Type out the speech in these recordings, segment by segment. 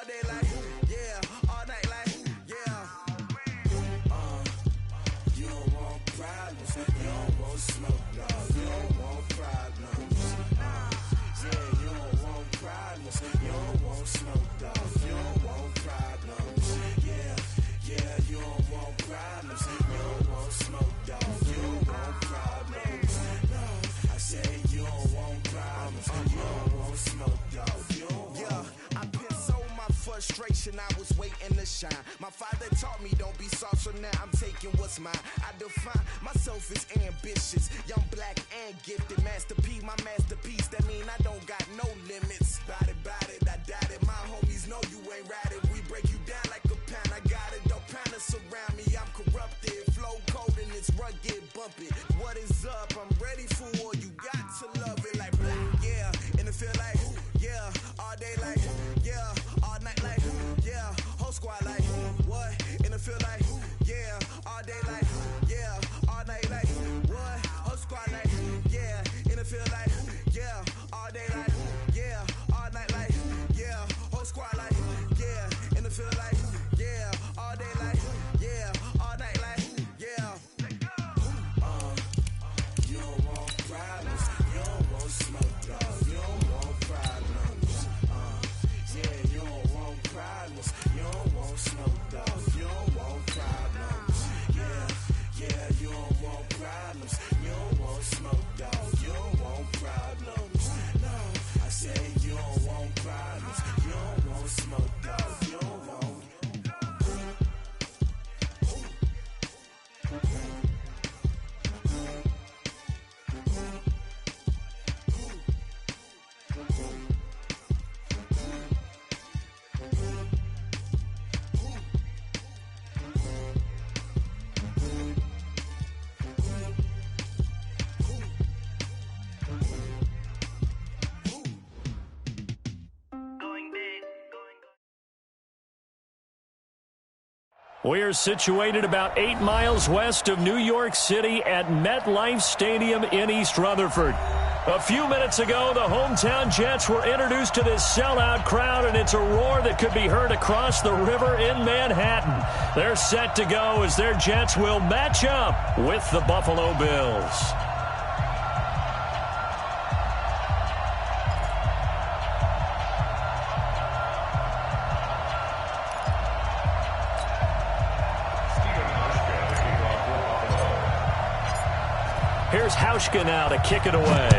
all day like, yeah, all night like, yeah. You don't want problems, you don't want smoke, no, you don't want problems. Yeah, you don't want problems, you don't want smoke, dog, you don't want problems. Yeah, you don't want problems, you don't want smoke, dog, you don't want problems. No, I say you don't want problems, you don't want smoke, dog, you don't want. Yeah, I pissed so my frustration, I was waiting to shine. My father taught me don't be soft, so now I'm taking what's mine. I define myself as ambitious, young, black, and gifted. Master P, my masterpiece, that mean I don't got no limits. Bout it, I doubt it. My homies know you ain't ratted. We break you down like a pound. I got it, don't pound us around me. I'm corrupted, flow cold and it's rugged, bumpy. What is up? I'm ready for war. You got to love it like black, yeah. And it feel like, yeah, all day like, yeah, all night like, yeah, whole squad like, what? And it feel like, yeah, all day like, yeah, all night like, what? Whole squad like, yeah, and it feel like, yeah, all day like, yeah, all night like, yeah, whole squad like, yeah, and it feel like, yeah, all day like, yeah, all night like, yeah. You don't want problems, you don't want smoke, dog, you don't want problems. Yeah, you don't want problems, you don't want smoke, dog, you don't want problems. Yeah, you don't want problems, you don't want smoke, dog, you don't want problems. No, I say you don't want problems, you don't want smoke, dog, you don't want. We're situated about 8 miles west of New York City at MetLife Stadium in East Rutherford. A few minutes ago, the hometown Jets were introduced to this sellout crowd, and it's a roar that could be heard across the river in Manhattan. They're set to go as their Jets will match up with the Buffalo Bills. Here's Hauschka now to kick it away.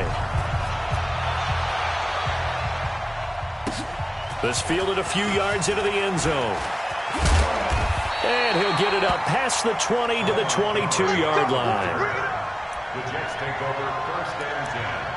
This fielded a few yards into the end zone. And he'll get it up past the 20 to the 22-yard line. The Jets take over 1st and 10.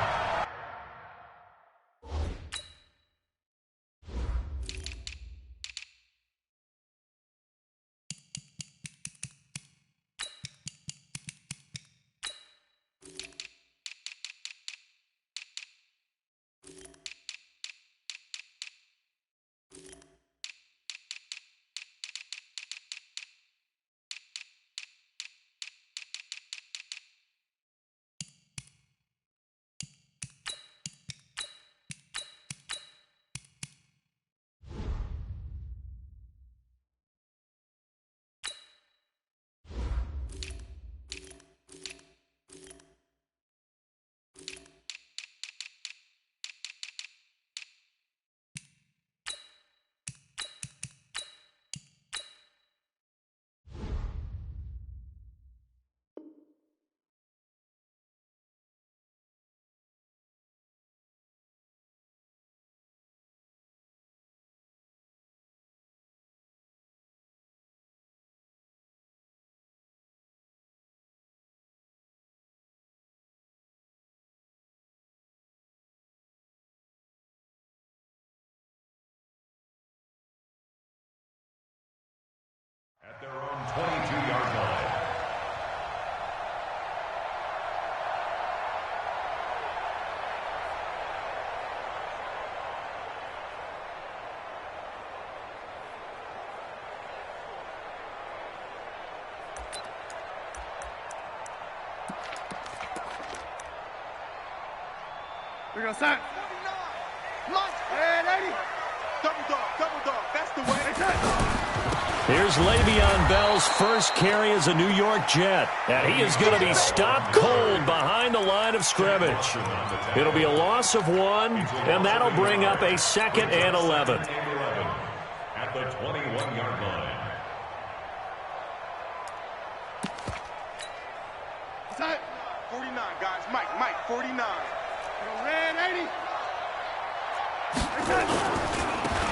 At their own 22-yard line. We're going to start. Lunch. Hey, lady. Double dog. Best Here's Le'Veon Bell's first carry as a New York Jet. And he is going to be stopped cold behind the line of scrimmage. It'll be a loss of 1, and that'll bring up a 2nd and 11. At the 21-yard line. Set. 49, guys. Mike, 49. Red 80.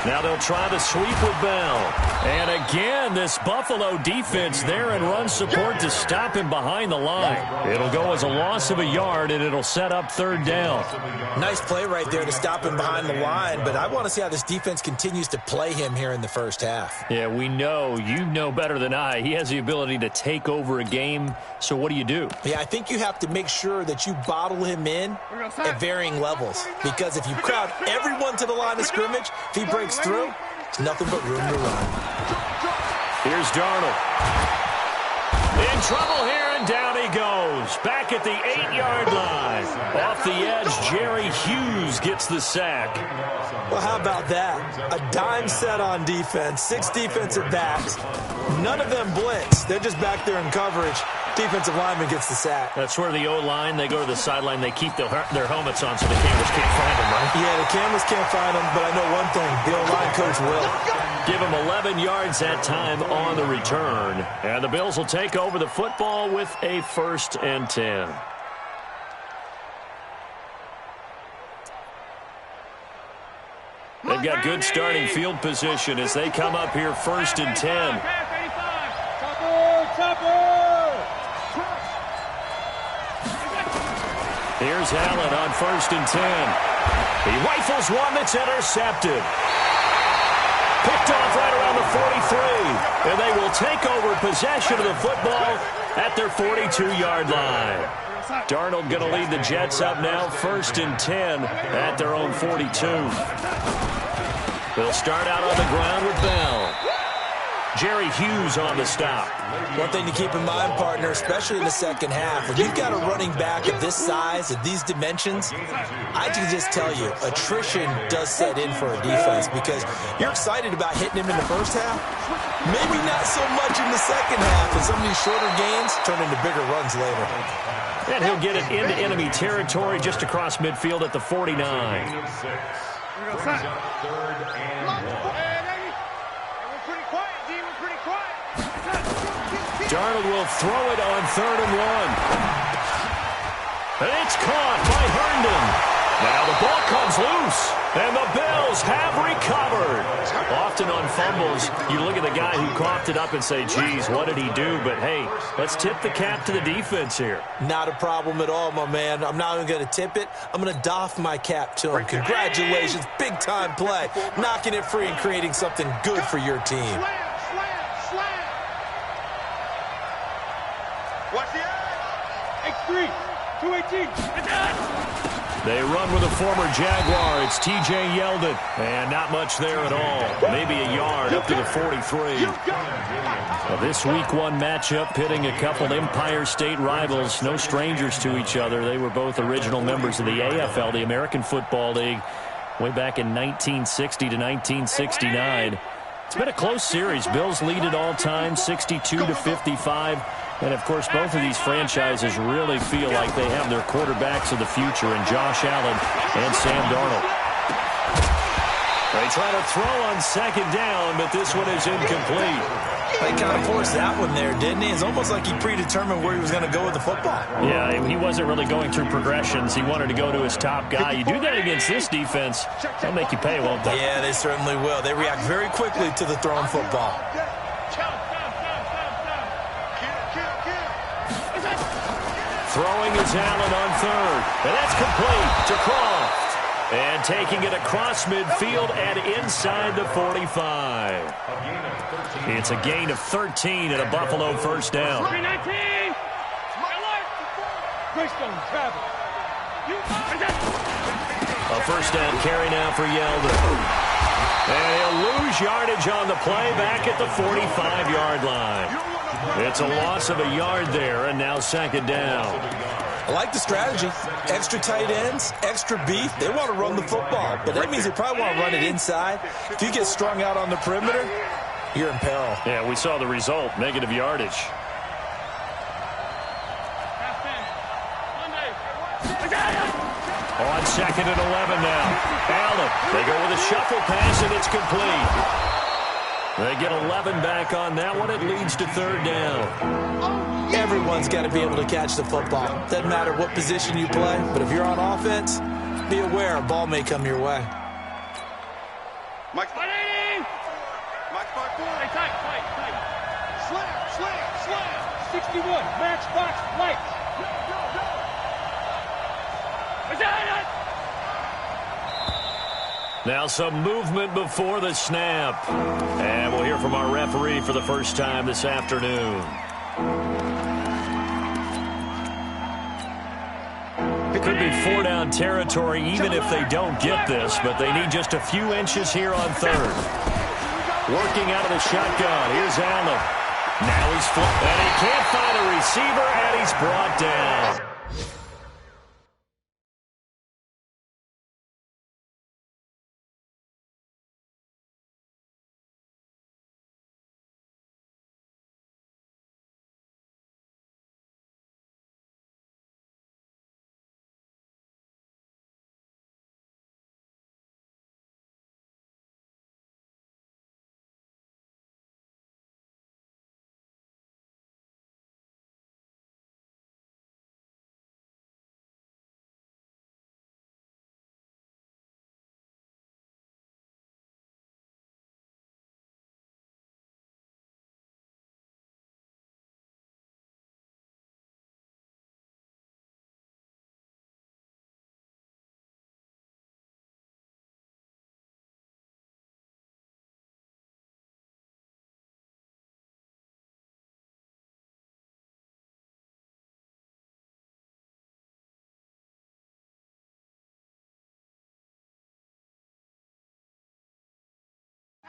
Now they'll try the sweep with Bell. And again, this Buffalo defense there in run support to stop him behind the line. It'll go as a loss of a yard, and it'll set up 3rd down. Nice play right there to stop him behind the line, but I want to see how this defense continues to play him here in the first half. Yeah, we know. You know better than I. He has the ability to take over a game, so what do? Yeah, I think you have to make sure that you bottle him in at varying levels, because if you crowd everyone to the line of scrimmage, if he breaks through, it's nothing but room to run. Here's Darnold. In trouble here, and down he goes. Back at the 8-yard line. Off the edge, Jerry Hughes gets the sack. Well, how about that? A dime set on defense, 6 defensive backs. None of them blitz. They're just back there in coverage. Defensive lineman gets the sack. That's where the O-line, they go to the sideline, they keep their helmets on so the cameras can't find them, right? Yeah, the cameras can't find them, but I know one thing. The O-line coach will. Give him 11 yards that time on the return. And the Bills will take over the football with a 1st and 10. They've got good starting field position as they come up here 1st and 10. Here's Allen on 1st and 10. He rifles one that's intercepted. Picked off right around the 43. And they will take over possession of the football at their 42-yard line. Darnold going to lead the Jets up now 1st and 10 at their own 42. They'll start out on the ground with Bell. Jerry Hughes on the stop. One thing to keep in mind, partner, especially in the second half, when you've got a running back of this size, of these dimensions, I can just tell you, attrition does set in for a defense because you're excited about hitting him in the first half. Maybe not so much in the second half, and some of these shorter gains turn into bigger runs later. And he'll get it into enemy territory just across midfield at the 49. Darnold will throw it on 3rd and 1. And it's caught by Herndon. Now the ball comes loose, and the Bills have recovered. Often on fumbles, you look at the guy who coughed it up and say, geez, what did he do? But, hey, let's tip the cap to the defense here. Not a problem at all, my man. I'm not even going to tip it. I'm going to doff my cap to him. Congratulations, big-time play. Knocking it free and creating something good for your team. Watch the X3, 218. They run with a former Jaguar. It's T.J. Yeldon. And not much there at all. Maybe a yard up to the 43. Well, this Week 1 matchup pitting a couple Empire State rivals. No strangers to each other. They were both original members of the AFL, the American Football League, way back in 1960 to 1969. It's been a close series. Bills lead it all time, 62-55. And, of course, both of these franchises really feel like they have their quarterbacks of the future in Josh Allen and Sam Darnold. They try to throw on 2nd down, but this one is incomplete. They kind of forced that one there, didn't he? It's almost like he predetermined where he was going to go with the football. Yeah, he wasn't really going through progressions. He wanted to go to his top guy. You do that against this defense, they'll make you pay, won't they? Yeah, they certainly will. They react very quickly to the thrown football. Throwing is Allen on 3rd. And that's complete to Croft. And taking it across midfield and inside the 45. It's a gain of 13 and a Buffalo 1st down. A 1st down carry now for Yeldon. And he'll lose yardage on the play back at the 45-yard line. It's a loss of a yard there, and now 2nd down. I like the strategy. Extra tight ends, extra beef. They want to run the football, but that means they probably want to run it inside. If you get strung out on the perimeter, you're in peril. Yeah, we saw the result, negative yardage. On 2nd and 11 now. Allen, they go with a shuffle pass, and it's complete. They get 11 back on that one. It leads to 3rd down. Everyone's got to be able to catch the football. Doesn't matter what position you play, but if you're on offense, be aware a ball may come your way. Mike 180! Mike 5-4. Hey, tight. Slam. 61, matchbox, lights. Now some movement before the snap. And we'll hear from our referee for the first time this afternoon. It could be 4-down territory even if they don't get this, but they need just a few inches here on 3rd. Working out of the shotgun. Here's Allen. Now he's flipped, and he can't find a receiver, and he's brought down.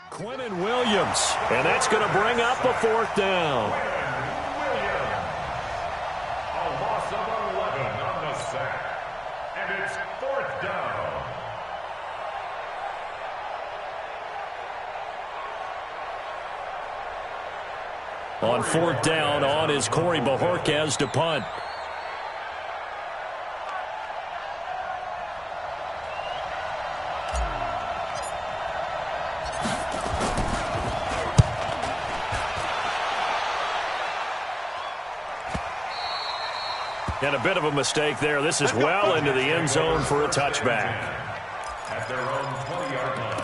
Quinnen Williams, and that's going to bring up a 4th down. A loss of 11 on the sack. And it's 4th down. On 4th down, on is Corey Bojorquez to punt. And a bit of a mistake there. This is well into the end zone for a touchback. At their own 20-yard line.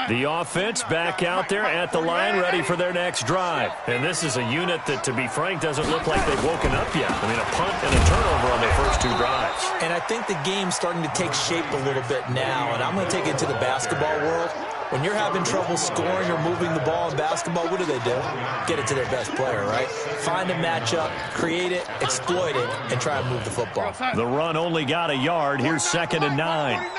The offense back out there at the line, ready for their next drive. And this is a unit that, to be frank, doesn't look like they've woken up yet. I mean, a punt and a turnover on their first 2 drives. And I think the game's starting to take shape a little bit now, and I'm going to take it to the basketball world. When you're having trouble scoring or moving the ball in basketball, what do? Get it to their best player, right? Find a matchup, create it, exploit it, and try and move the football. The run only got a yard. Here's 2nd and 9.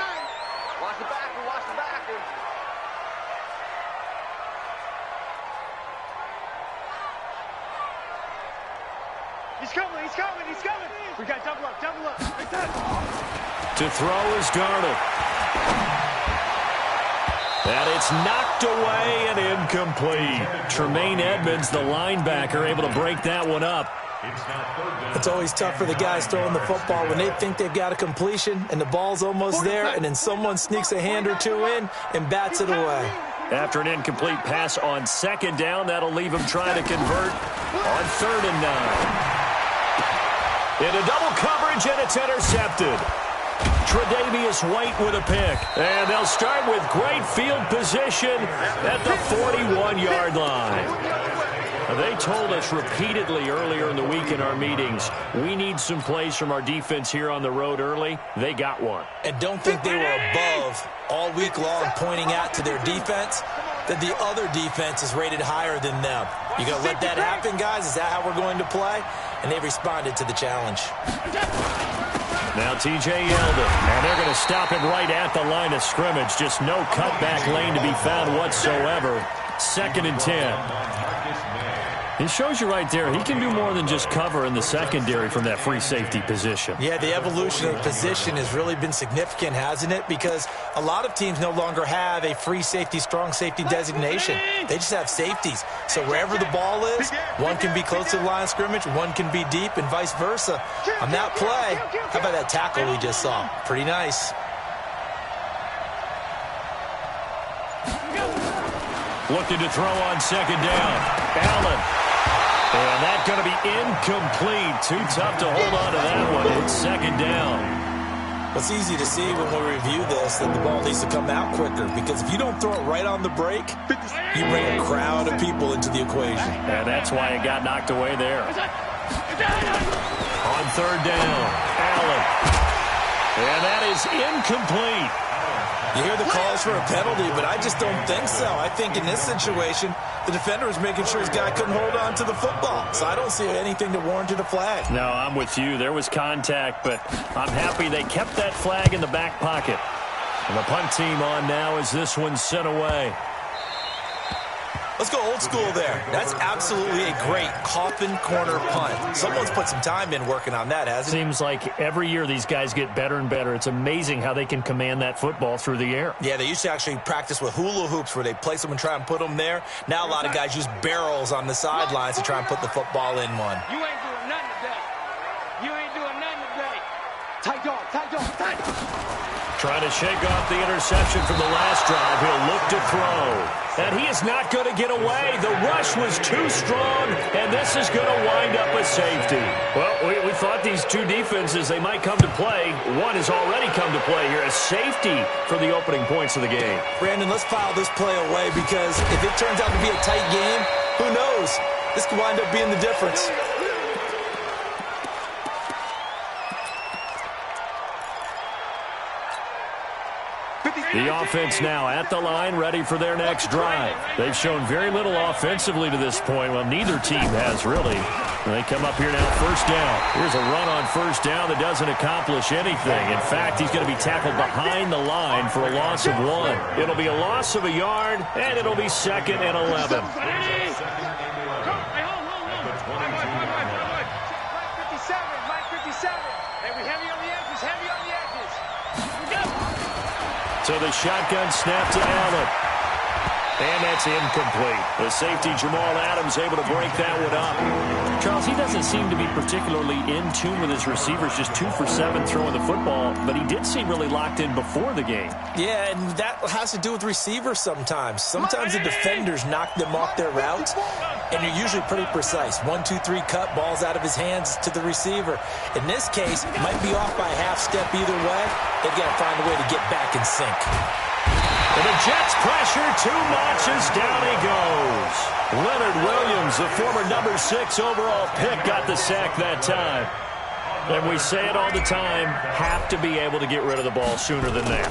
He's coming. We got double up. To throw is Darnold. And it's knocked away and incomplete. Tremaine Edmonds, the linebacker, able to break that one up. It's always tough for the guys throwing the football when they think they've got a completion and the ball's almost there, and then someone sneaks a hand or two in and bats it away. After an incomplete pass on 2nd down, that'll leave him trying to convert on 3rd and 9. Into double coverage, and it's intercepted. Tre'Davious White with a pick. And they'll start with great field position at the 41-yard line. They told us repeatedly earlier in the week in our meetings, we need some plays from our defense here on the road early. They got one. And don't think they were above all week long pointing out to their defense that the other defense is rated higher than them. You going to let that happen, guys? Is that how we're going to play? And they responded to the challenge. Now T.J. Yeldon, and they're going to stop him right at the line of scrimmage. Just no cutback lane to be found whatsoever. 2nd and 10. It shows you right there, he can do more than just cover in the secondary from that free safety position. Yeah, the evolution of the position has really been significant, hasn't it? Because a lot of teams no longer have a free safety, strong safety designation. They just have safeties. So wherever the ball is, one can be close to the line of scrimmage, one can be deep, and vice versa. On that play, how about that tackle we just saw? Pretty nice. Looking to throw on second down. Allen. And that's going to be incomplete. Too tough to hold on to that one. It's second down. It's easy to see when we review this that the ball needs to come out quicker, because if you don't throw it right on the break, you bring a crowd of people into the equation. And that's why it got knocked away there. On third down, Allen. And that is incomplete. You hear the calls for a penalty, but I just don't think so. I think in this situation, the defender was making sure his guy couldn't hold on to the football. So I don't see anything that warranted a flag. No, I'm with you. There was contact, but I'm happy they kept that flag in the back pocket. And the punt team on now as this one's sent away. Let's go old school there. That's absolutely a great coffin corner punt. Someone's put some time in working on that, hasn't it? Seems like every year these guys get better and better. It's amazing how they can command that football through the air. Yeah, they used to actually practice with hula hoops where they place them and try and put them there. Now a lot of guys use barrels on the sidelines to try and put the football in one. You ain't doing nothing today. You ain't doing nothing today. Tight dog, tight dog, tight dog. Trying to shake off the interception from the last drive. He'll look to throw. And he is not going to get away. The rush was too strong, and this is going to wind up a safety. Well, we thought these two defenses, they might come to play. One has already come to play here. A safety for the opening points of the game. Brandon, let's file this play away, because if it turns out to be a tight game, who knows? This could wind up being the difference. The offense now at the line, ready for their next drive. They've shown very little offensively to this point. Well, neither team has really. They come up here now, first down. Here's a run on first down that doesn't accomplish anything. In fact, he's going to be tackled behind the line for a loss of 1. It'll be a loss of a yard, and it'll be 2nd and 11. 57, Mike 57. Hey, we heavy on the edges, heavy on the edges. So the shotgun snap to Allen. And that's incomplete. The safety, Jamal Adams, able to break that one up. Charles, he doesn't seem to be particularly in tune with his receivers, just 2 for 7 throwing the football, but he did seem really locked in before the game. Yeah, and that has to do with receivers sometimes. Sometimes the defenders knock them off their routes, and you're usually pretty precise. 1, 2, 3 cut, balls out of his hands to the receiver. In this case, might be off by a half step either way. They've got to find a way to get back in sync. And the Jets pressure, 2 notches, down he goes. Leonard Williams, the former number 6 overall pick, got the sack that time. And we say it all the time, have to be able to get rid of the ball sooner than that.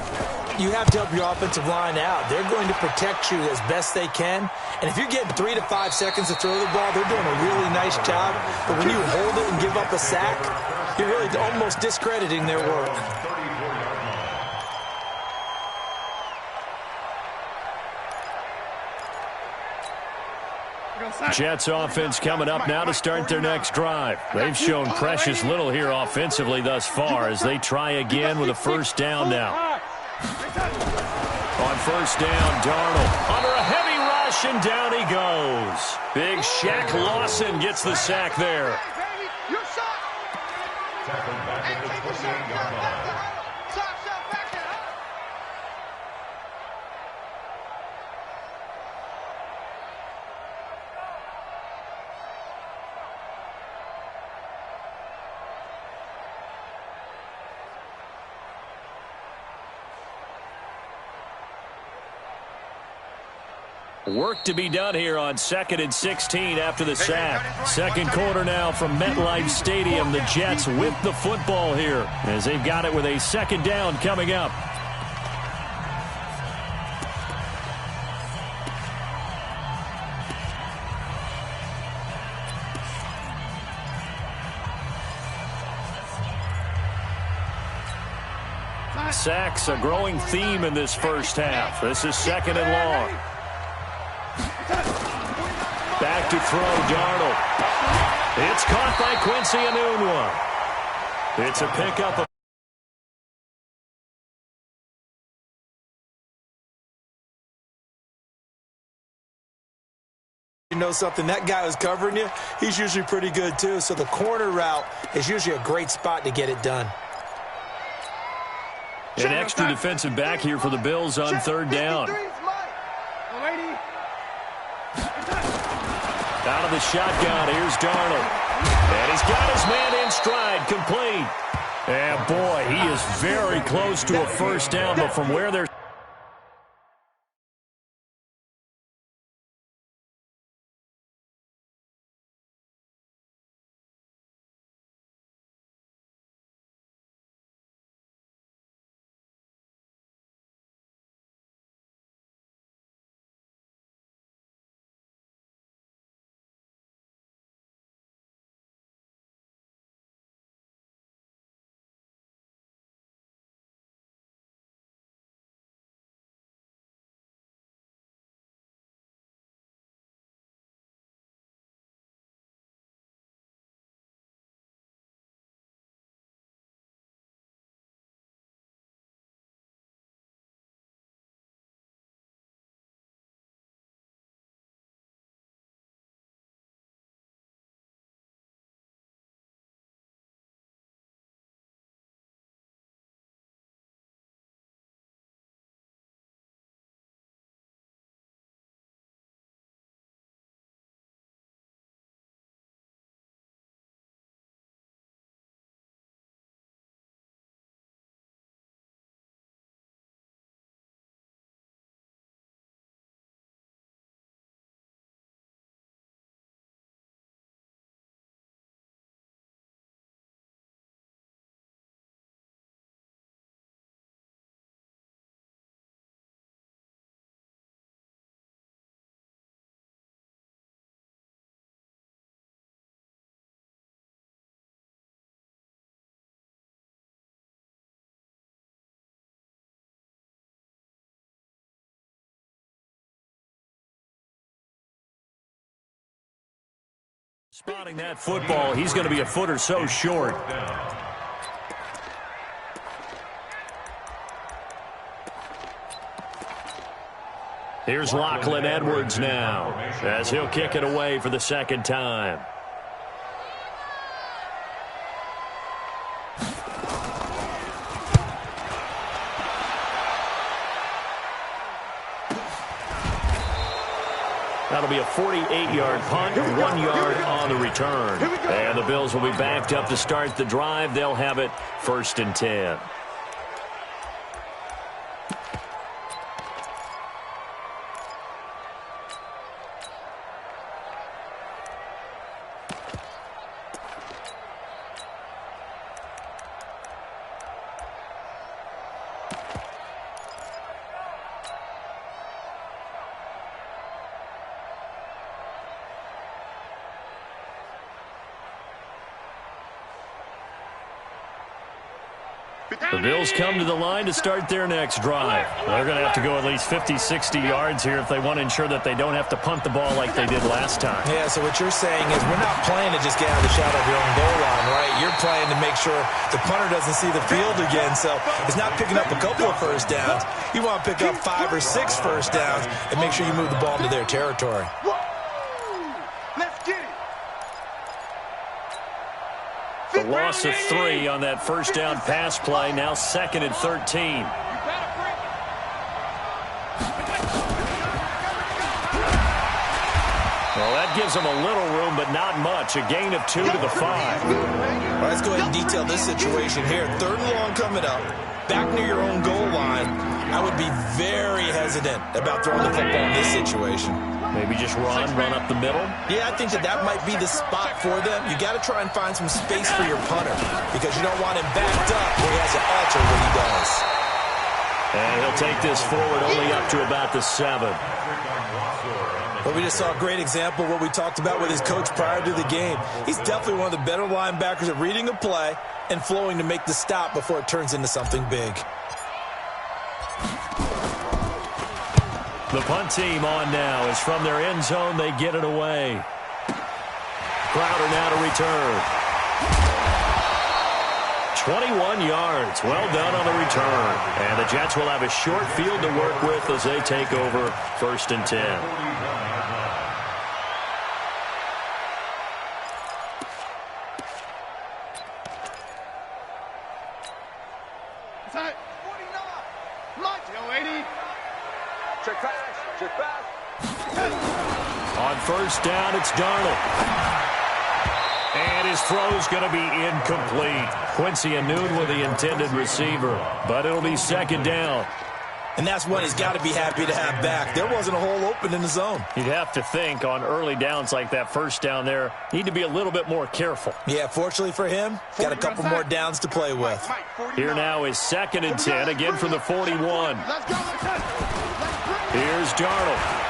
You have to help your offensive line out. They're going to protect you as best they can. And if you're getting 3 to 5 seconds to throw the ball, they're doing a really nice job. But when you hold it and give up a sack, you're really almost discrediting their work. Jets offense coming up now to start their next drive. They've shown precious little here offensively thus far as they try again with a first down now. On first down, Darnold under a heavy rush, and down he goes. Big Shaq Lawson gets the sack there. Tackled back at the 28-yard line. Work to be done here on 2nd and 16 after the sack. Second quarter now from MetLife Stadium. The Jets with the football here as they've got it with a second down coming up. Sacks, a growing theme in this first half. This is 2nd and long. back to throw, Darnold. It's caught by Quincy Enunwa. It's a pickup of You know something, that guy who's covering you, he's usually pretty good too. So the corner route is usually a great spot to get it done. An extra defensive back here for the Bills on third down. Out of the shotgun, here's Darnold. And he's got his man in stride, complete. And boy, he is very close to a first down, but from where they're spotting that football, he's going to be a foot or so short. Here's Lachlan Edwards now, as he'll kick it away for the second time. That'll be a 48-yard punt, 1 yard on the return. And the Bills will be backed up to start the drive. They'll have it 1st and 10. The Bills come to the line to start their next drive. They're going to have to go at least 50, 60 yards here if they want to ensure that they don't have to punt the ball like they did last time. Yeah, so what you're saying is we're not playing to just get out of the shadow of your own goal line, right? You're playing to make sure the punter doesn't see the field again. So it's not picking up a couple of first downs. You want to pick up 5 or 6 first downs and make sure you move the ball into their territory. A loss of 3 on that first down pass play. Now 2nd and 13. Well, that gives them a little room, but not much. A gain of 2 to the 5. Well, let's go ahead and detail this situation here. 3rd and long coming up. Back near your own goal line. I would be very hesitant about throwing the football in this situation. Maybe just run up the middle? Yeah, I think that might be the spot for them. You got to try and find some space for your punter because you don't want him backed up where he has to alter what he does. And he'll take this forward only up to about the 7. Well, we just saw a great example of what we talked about with his coach prior to the game. He's definitely one of the better linebackers at reading a play and flowing to make the stop before it turns into something big. The punt team on now as from their end zone they get it away. Crowder now to return. 21 yards. Well done on the return. And the Jets will have a short field to work with as they take over 1st and 10. On 1st down, it's Darnold. And his throw's going to be incomplete. Quincy Anoon with the intended receiver, but it'll be 2nd down. And that's one he's got to be happy to have back. There wasn't a hole open in the zone. You'd have to think on early downs like that 1st down there, need to be a little bit more careful. Yeah, fortunately for him, got a couple more downs to play with. Here now is 2nd and 10, again from the 41. Here's Darnold.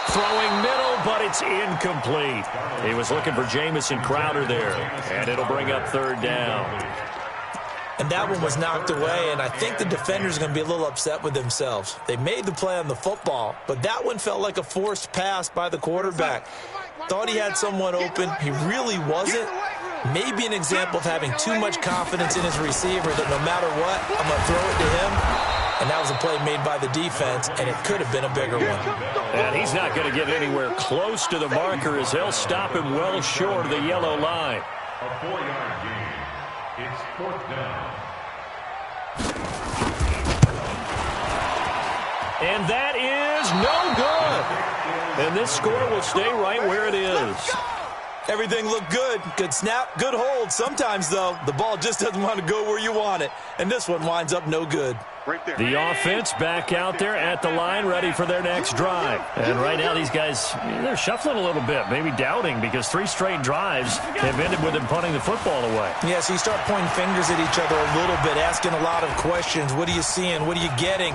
Throwing middle, but it's incomplete. He was looking for Jamison Crowder there, and it'll bring up 3rd down. And that one was knocked away, and I think the defenders are going to be a little upset with themselves. They made the play on the football, but that one felt like a forced pass by the quarterback. Thought he had someone open. He really wasn't. Maybe an example of having too much confidence in his receiver that no matter what, I'm going to throw it to him. And that was a play made by the defense, and it could have been a bigger one. And he's not going to get anywhere close to the marker as they'll stop him well short of the yellow line. A 4-yard gain. It's 4th down. And that is no good. And this score will stay right where it is. Everything looked good. Good snap, good hold. Sometimes, though, the ball just doesn't want to go where you want it. And this one winds up no good. The offense back out there at the line, ready for their next drive. And right now, these guys, they're shuffling a little bit, maybe doubting, because 3 straight drives have ended with them punting the football away. Yeah, so you start pointing fingers at each other a little bit, asking a lot of questions. What are you seeing? What are you getting?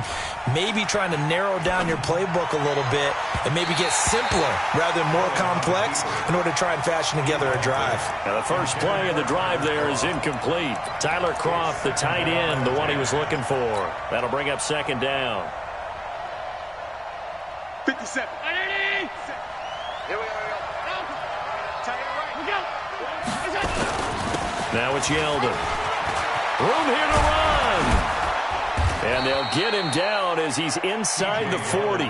Maybe trying to narrow down your playbook a little bit and maybe get simpler rather than more complex in order to try and fashion together a drive. Now, the first play of the drive there is incomplete. Tyler Croft, the tight end, the one he was looking for. That'll bring up 2nd down. 57. Here we go. Now it's Yeldon. Room here to run. And they'll get him down as he's inside the 40.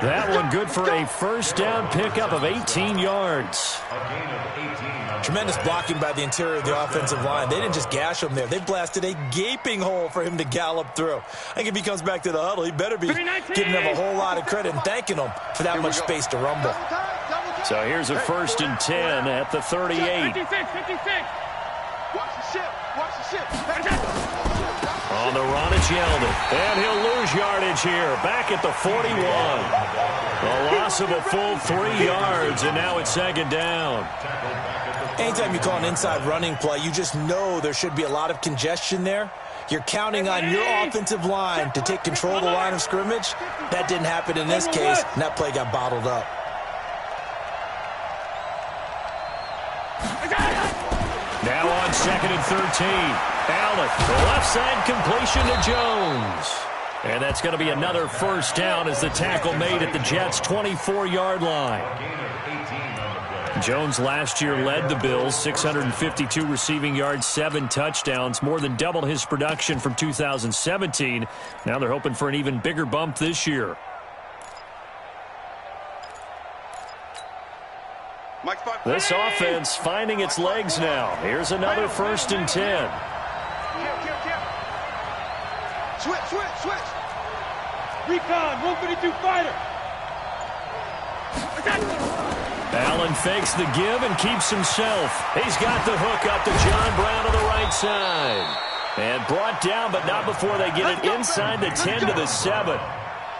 That one good for a 1st down pickup of 18 yards. A gain of 18. Tremendous blocking by the interior of the offensive line. They didn't just gash him there. They blasted a gaping hole for him to gallop through. I think if he comes back to the huddle, he better be giving them a whole lot of credit and thanking them for that much space to rumble. So here's a 1st and 10 at the 38. 56. Watch the ship. On the run, it's Yeldon. And he'll lose yardage here. Back at the 41. A loss of a full 3 yards, and now it's 2nd down. Anytime you call an inside running play, you just know there should be a lot of congestion there. You're counting on your offensive line to take control of the line of scrimmage. That didn't happen in this case, and that play got bottled up. Now on 2nd and 13. Allen, the left side completion to Jones. And that's going to be another 1st down as the tackle made at the Jets' 24-yard line. Jones last year led the Bills, 652 receiving yards, 7 touchdowns, more than doubled his production from 2017. Now they're hoping for an even bigger bump this year. This offense finding its legs now. Here's another 1st and 10. Switch. Recon, 152 fighter. Allen fakes the give and keeps himself. He's got the hook up to John Brown to the right side. And brought down, but not before they get it inside the 10 to the 7.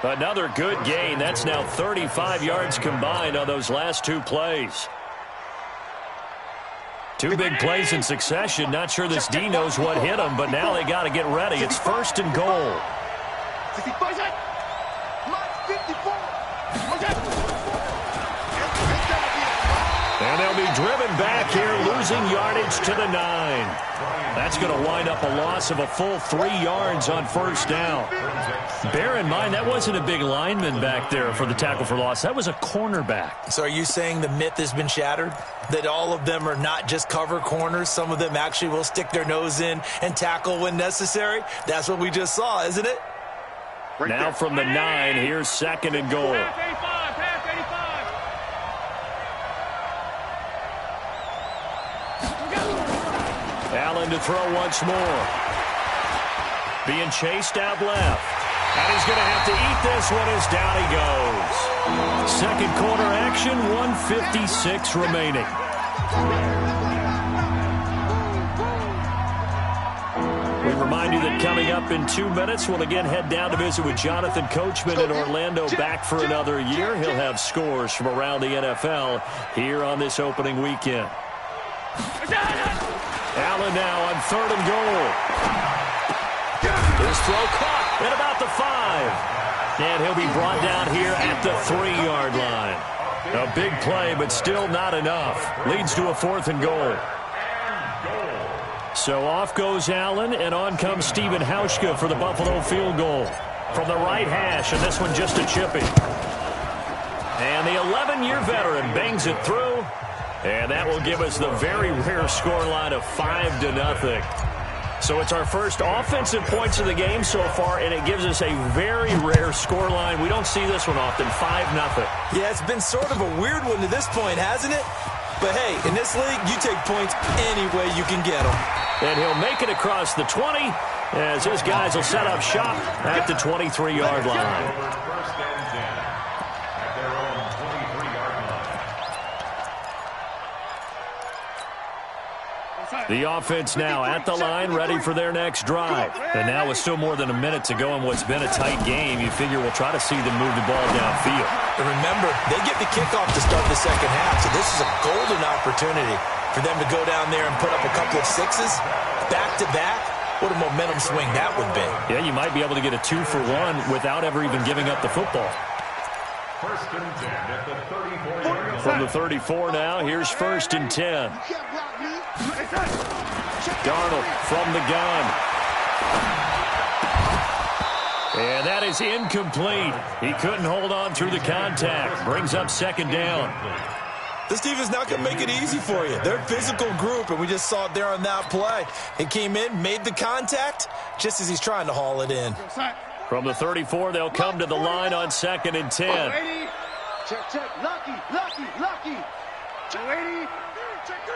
Another good gain. That's now 35 yards combined on those last 2 plays. 2 big plays in succession. Not sure this D knows what hit him, but now they got to get ready. It's 1st and goal. And they'll be driven back here, losing yardage to the 9. That's going to wind up a loss of a full 3 yards on first down. Bear in mind, that wasn't a big lineman back there for the tackle for loss. That was a cornerback. So are you saying the myth has been shattered? That all of them are not just cover corners? Some of them actually will stick their nose in and tackle when necessary? That's what we just saw, isn't it? Now from the 9, here's 2nd and goal. Allen to throw once more. Being chased out left. And he's going to have to eat this one as down he goes. Second quarter action, 1:56 remaining. We remind you that coming up in 2 minutes, we'll again head down to visit with Jonathan Coachman in Orlando, back for another year. He'll have scores from around the NFL here on this opening weekend. Allen now on 3rd and goal. His throw caught at about the 5. And he'll be brought down here at the 3-yard line. A big play, but still not enough. Leads to a 4th and goal. So off goes Allen, and on comes Stephen Hauschka for the Buffalo field goal. From the right hash, and this one just a chippy. And the 11-year veteran bangs it through. And that will give us the very rare scoreline of 5-0. So it's our first offensive points of the game so far, and it gives us a very rare scoreline. We don't see this one often, 5-0. Yeah, it's been sort of a weird one to this point, hasn't it? But hey, in this league, you take points any way you can get them. And he'll make it across the 20 as his guys will set up shop at the 23-yard line. The offense now at the line, ready for their next drive. And now with still more than a minute to go in what's been a tight game, you figure we'll try to see them move the ball downfield. And remember, they get the kickoff to start the second half, so this is a golden opportunity for them to go down there and put up a couple of 6s back-to-back. What a momentum swing that would be. Yeah, you might be able to get a 2-for-1 without ever even giving up the football. First and 10 at the 34. From the 34 now, here's 1st and 10. Darnold from the gun. And that is incomplete. He couldn't hold on through the contact. Brings up 2nd down. This defense not going to make it easy for you. They're a physical group, and we just saw it there on that play. He came in, made the contact, just as he's trying to haul it in. From the 34, they'll come to the line on 2nd and 10. Check, check. Lucky. 280. Check 3.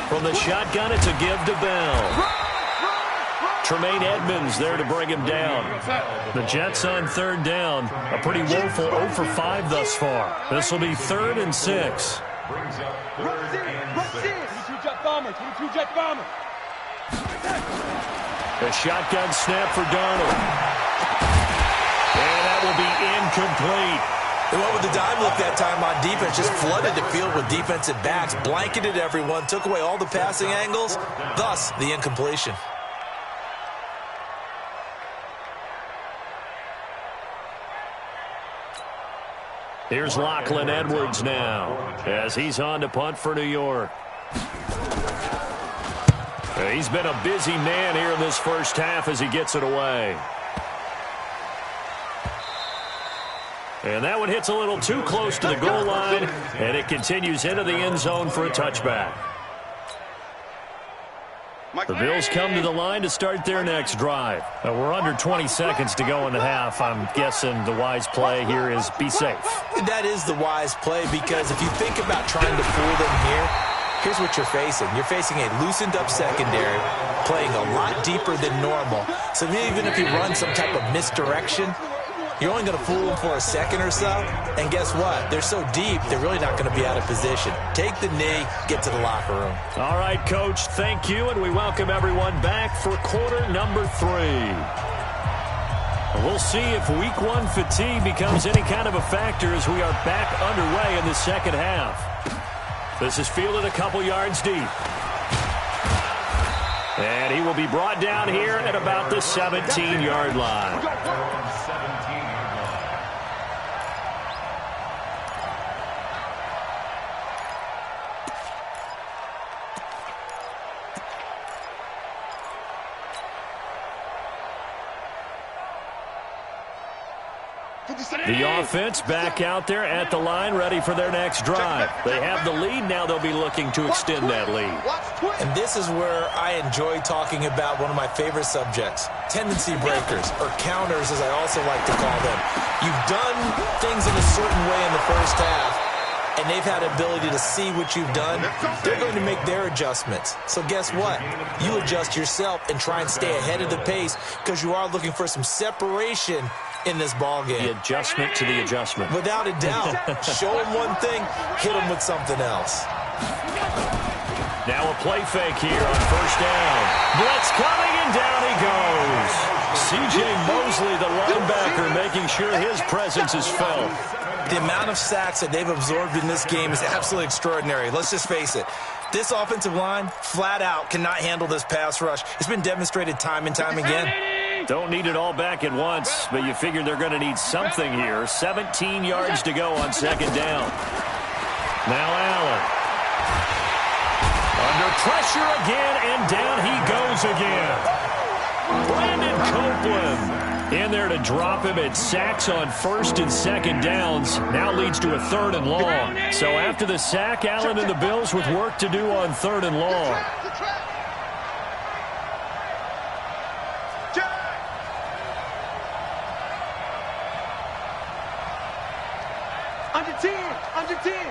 From the shotgun, it's a give to Bell. Tremaine Edmonds there to bring him down. The Jets on 3rd down. A pretty woeful 0 for 5 thus far. This will be 3rd and 6. Brings up 3rd and 6. 22 jet bomber. A shotgun snap for Darnold. And that will be incomplete. They went with the dime look that time on defense, just flooded the field with defensive backs, blanketed everyone, took away all the passing angles, thus the incompletion. Here's Lachlan Edwards now as he's on to punt for New York. He's been a busy man here in this first half as he gets it away. And that one hits a little too close to the goal line, and it continues into the end zone for a touchback. The Bills come to the line to start their next drive. We're under 20 seconds to go in the half. I'm guessing the wise play here is be safe. That is the wise play, because if you think about trying to fool them here, here's what you're facing. You're facing a loosened up secondary, playing a lot deeper than normal. So even if you run some type of misdirection, you're only going to fool them for a second or so. And guess what? They're so deep, they're really not going to be out of position. Take the knee, get to the locker room. All right, Coach, thank you, and we welcome everyone back for quarter number 3. We'll see if week 1 fatigue becomes any kind of a factor as we are back underway in the second half. This is fielded a couple yards deep. And he will be brought down here at about the 17-yard line. The offense back out there at the line, ready for their next drive. They have the lead. Now they'll be looking to extend that lead. And this is where I enjoy talking about one of my favorite subjects, tendency breakers, or counters, as I also like to call them. You've done things in a certain way in the first half, and they've had the ability to see what you've done. They're going to make their adjustments. So guess what? You adjust yourself and try and stay ahead of the pace because you are looking for some separation in this ball game. The adjustment to the adjustment. Without a doubt. Show them one thing, hit them with something else. Now a play fake here on first down. Blitz coming, and down he goes. C.J. Mosley, the linebacker, making sure his presence is felt. The amount of sacks that they've absorbed in this game is absolutely extraordinary. Let's just face it. This offensive line, flat out, cannot handle this pass rush. It's been demonstrated time and time again. Don't need it all back at once, but you figure they're going to need something here. 17 yards to go on second down. Now Allen. Under pressure again, and down he goes again. Brandon Copeland in there to drop him. It sacks on first and second downs. Now leads to a third and long. So after the sack, Allen and the Bills with work to do on third and long. Under 10.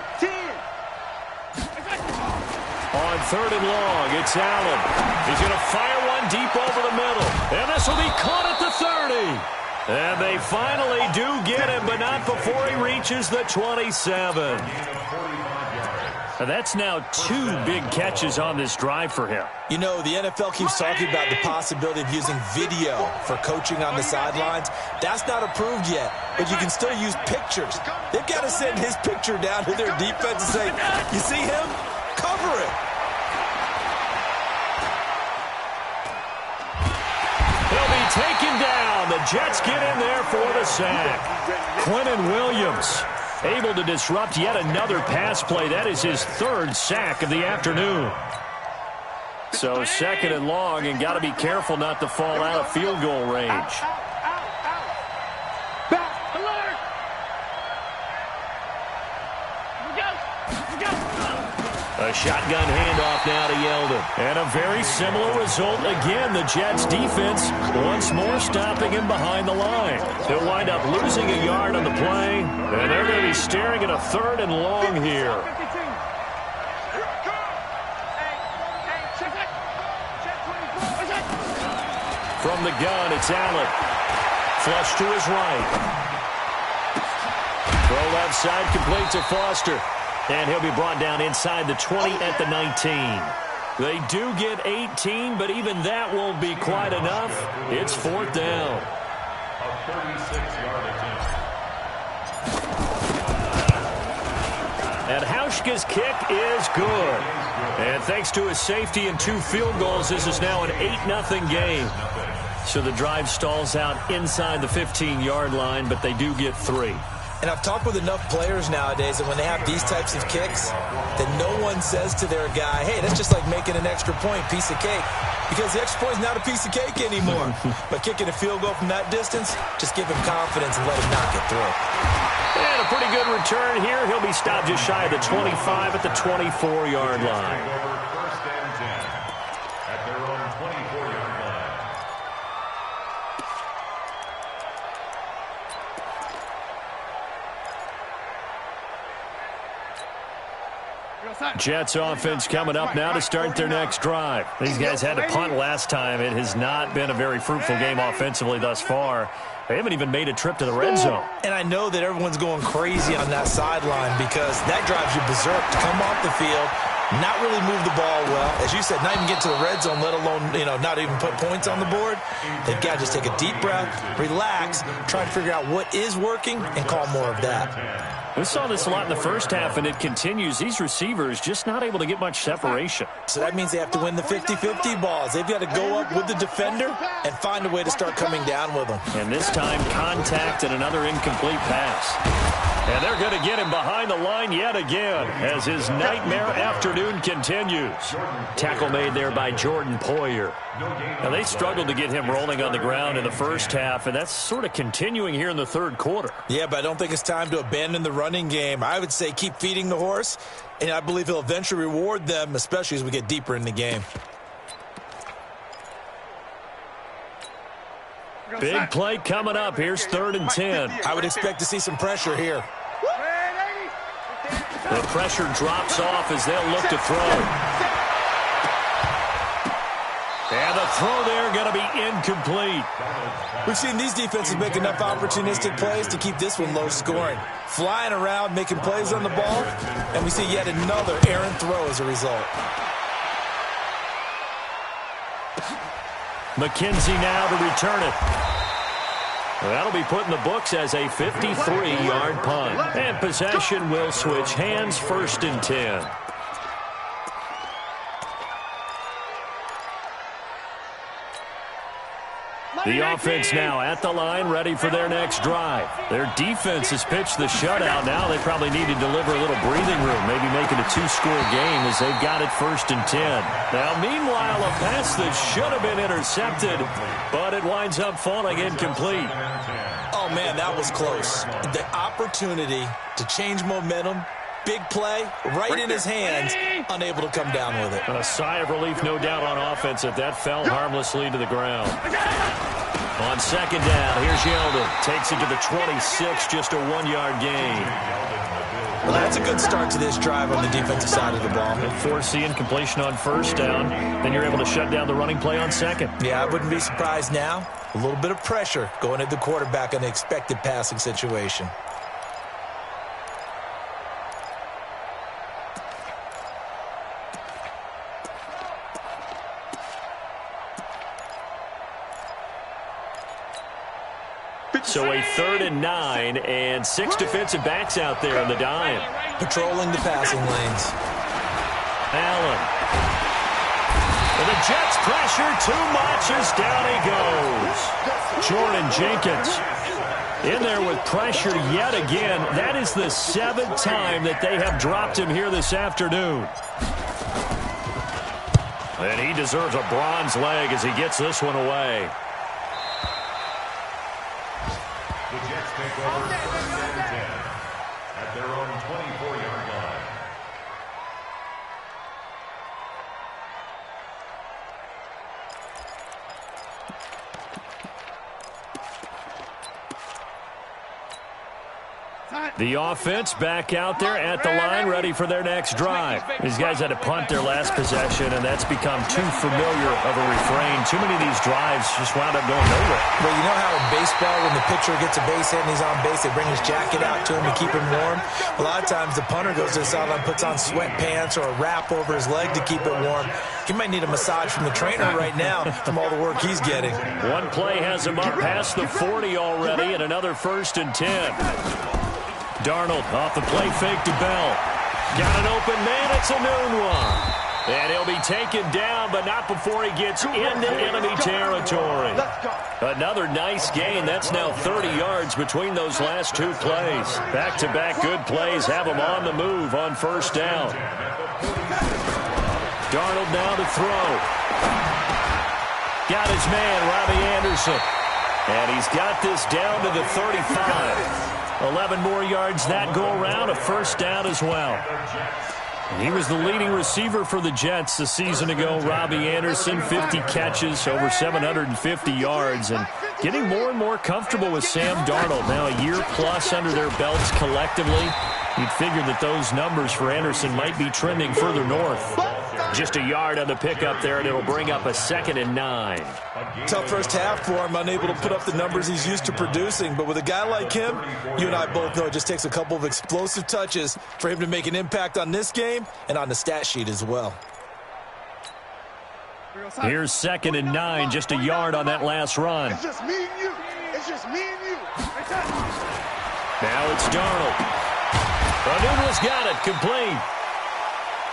On third and long, it's Allen. He's going to fire one deep over the middle. And this will be caught at the 30. And they finally do get him, but not before he reaches the 27. And that's now 2 big catches on this drive for him. You know, the NFL keeps talking about the possibility of using video for coaching on the sidelines. That's not approved yet, but you can still use pictures. They've got to send his picture down to their defense and say, you see him? Cover it. He'll be taken down. The Jets get in there for the sack. Quentin Williams able to disrupt yet another pass play. That is his 3rd sack of the afternoon. So second and long, and got to be careful not to fall out of field goal range. A shotgun handoff now to Yeldon. And a very similar result again. The Jets defense once more stopping him behind the line. He'll wind up losing a yard on the play. And they're going to be staring at a third and long here. From the gun, it's Allen. Flush to his right. Throw left side, complete to Foster. And he'll be brought down inside the 20 at the 19. They do get 18, but even that won't be quite enough. It's 4th down. A 36-yard attempt. And Hauschka's kick is good. And thanks to his safety and 2 field goals, this is now an 8-0 game. So the drive stalls out inside the 15-yard line, but they do get 3. And I've talked with enough players nowadays that when they have these types of kicks, that no one says to their guy, hey, that's just like making an extra point, piece of cake. Because the extra point is not a piece of cake anymore. But kicking a field goal from that distance, just give him confidence and let him knock it through. And a pretty good return here. He'll be stopped just shy of the 25 at the 24-yard line. First and 10 at their own 24-yard line. Jets offense coming up now to start their next drive. These guys had to punt last time. It has not been a very fruitful game offensively thus far. They haven't even made a trip to the red zone. And I know that everyone's going crazy on that sideline because that drives you berserk to come off the field, not really move the ball well. As you said, not even get to the red zone, let alone, not even put points on the board. They've got to just take a deep breath, relax, try to figure out what is working, and call more of that. We saw this a lot in the first half, and it continues. These receivers just not able to get much separation. So that means they have to win the 50-50 balls. They've got to go up with the defender and find a way to start coming down with them. And this time, contact and another incomplete pass. And they're going to get him behind the line yet again as his nightmare afternoon continues. Tackle made there by Jordan Poyer. Now, they struggled to get him rolling on the ground in the first half, and that's sort of continuing here in the third quarter. Yeah, but I don't think it's time to abandon the running game. I would say keep feeding the horse, and I believe he'll eventually reward them, especially as we get deeper in the game. Big play coming up. Here's 3rd and 10. I would expect to see some pressure here. The pressure drops off as they'll look to throw. And the throw there going to be incomplete. We've seen these defenses make enough opportunistic plays to keep this one low scoring. Flying around, making plays on the ball, and we see yet another errant throw as a result. McKenzie now to return it. Well, that'll be put in the books as a 53-yard punt. And possession will switch hands, 1st and 10. The offense now at the line, ready for their next drive. Their defense has pitched the shutout. Now they probably need to deliver a little breathing room, maybe make it a 2-score game as they've got it 1st and 10. Now, meanwhile, a pass that should have been intercepted, but it winds up falling incomplete. Oh, man, that was close. The opportunity to change momentum, big play, right in his hands, unable to come down with it. A sigh of relief, no doubt, on offense that fell harmlessly to the ground. On 2nd down, here's Yeldon. Takes it to the 26, just a 1-yard gain. Well, that's a good start to this drive on the defensive side of the ball. And force the incompletion on 1st down. Then you're able to shut down the running play on 2nd. Yeah, I wouldn't be surprised now. A little bit of pressure going at the quarterback in the expected passing situation. So a 3rd and 9 and 6 defensive backs out there in the dime. Patrolling the passing lanes. Allen. And the Jets pressure too much as down he goes. Jordan Jenkins in there with pressure yet again. That is the 7th time that they have dropped him here this afternoon. And he deserves a bronze leg as he gets this one away. The Jets take over 1st and 10 at their own 24-yard line. The offense back out there at the line, ready for their next drive. These guys had to punt their last possession, and that's become too familiar of a refrain. Too many of these drives just wound up going nowhere. Well, you know how in baseball, when the pitcher gets a base hit and he's on base, they bring his jacket out to him to keep him warm? A lot of times the punter goes to the sideline, puts on sweatpants or a wrap over his leg to keep it warm. He might need a massage from the trainer right now from all the work he's getting. One play has him up past the 40 already, and another 1st and 10. Darnold off the play fake to Bell. Got an open man. It's a noon one. And he'll be taken down, but not before he gets into enemy territory. Another nice gain. That's now 30 yards between those last 2 plays. Back-to-back good plays have him on the move on 1st down. Darnold now to throw. Got his man, Robbie Anderson. And he's got this down to the 35. 11 more yards that go around, a 1st down as well. And he was the leading receiver for the Jets a season ago. Robbie Anderson, 50 catches, over 750 yards, and getting more and more comfortable with Sam Darnold. Now a year plus under their belts collectively. You'd figure that those numbers for Anderson might be trending further north. Just a yard on the pickup there, and it'll bring up a 2nd and 9. Tough first half for him, unable to put up the numbers he's used to producing. But with a guy like him, you and I both know it just takes a couple of explosive touches for him to make an impact on this game and on the stat sheet as well. Here's 2nd and 9, just a yard on that last run. It's just me and you. It's just me and you. Now it's Darnold. O'Neill's got it, complete.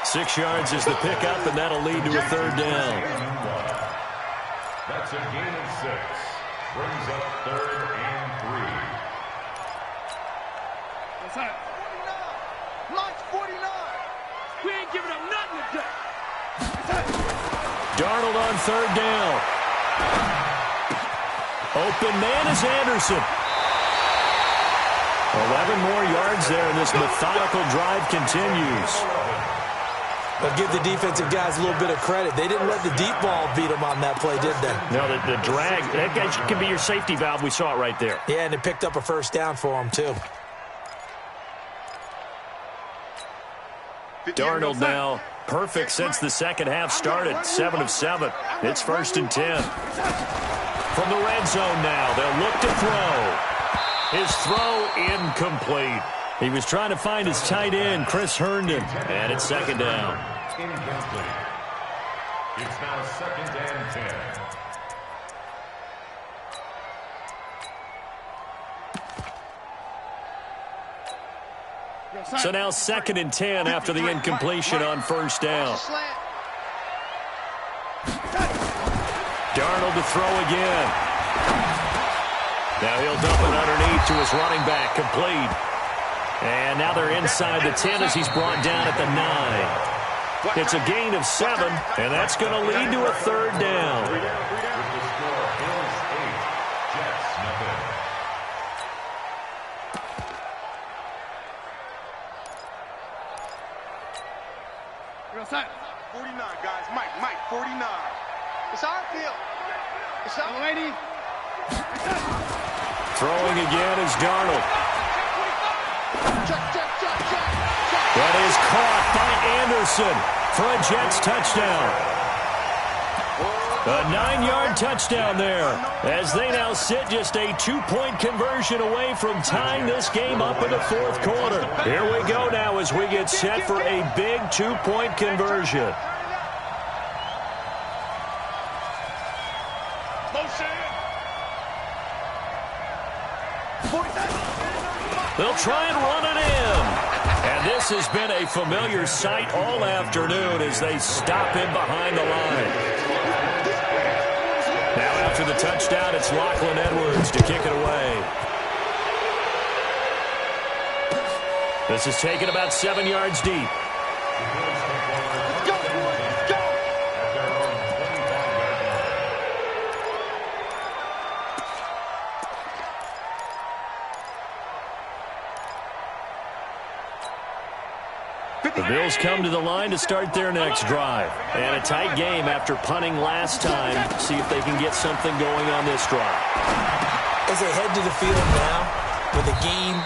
6 yards is the pickup, and that'll lead to a 3rd down. That's a gain of 6. Brings up 3rd and Launch 49. We ain't giving up nothing today. Darnold on third down. Open man is Anderson. 11 more yards there, and this methodical drive continues. But give the defensive guys a little bit of credit. They didn't let the deep ball beat them on that play, did they? No, the drag, that guy can be your safety valve. We saw it right there. Yeah, and it picked up a first down for them, too. Darnold now perfect since the second half started. 7 of 7. It's 1st and 10. From the red zone now, they'll look to throw. His throw incomplete. He was trying to find his tight end, Chris Herndon, and it's 2nd down. Incomplete. It's now 2nd and 10. So now 2nd and 10 after the incompletion on 1st down. Darnold to throw again. Now he'll dump it underneath to his running back, complete. And now they're inside the 10 as he's brought down at the 9. It's a gain of 7, and that's going to lead to a 3rd down. With the score, Bills 8, Jets nothing. Real side. 49, guys. Mike, 49. It's our field. It's our lady. Throwing again is Darnold. Check. That is caught by Anderson for a Jets touchdown. A 9-yard touchdown there as they now sit just a 2-point conversion away from tying this game up in the 4th quarter. Here we go now as we get set for a big 2-point conversion. They'll try and run it in. And this has been a familiar sight all afternoon as they stop him behind the line. Now after the touchdown, it's Lachlan Edwards to kick it away. This is taken about 7 yards deep. The Bills come to the line to start their next drive. And a tight game after punting last time. See if they can get something going on this drive. As they head to the field now, with the game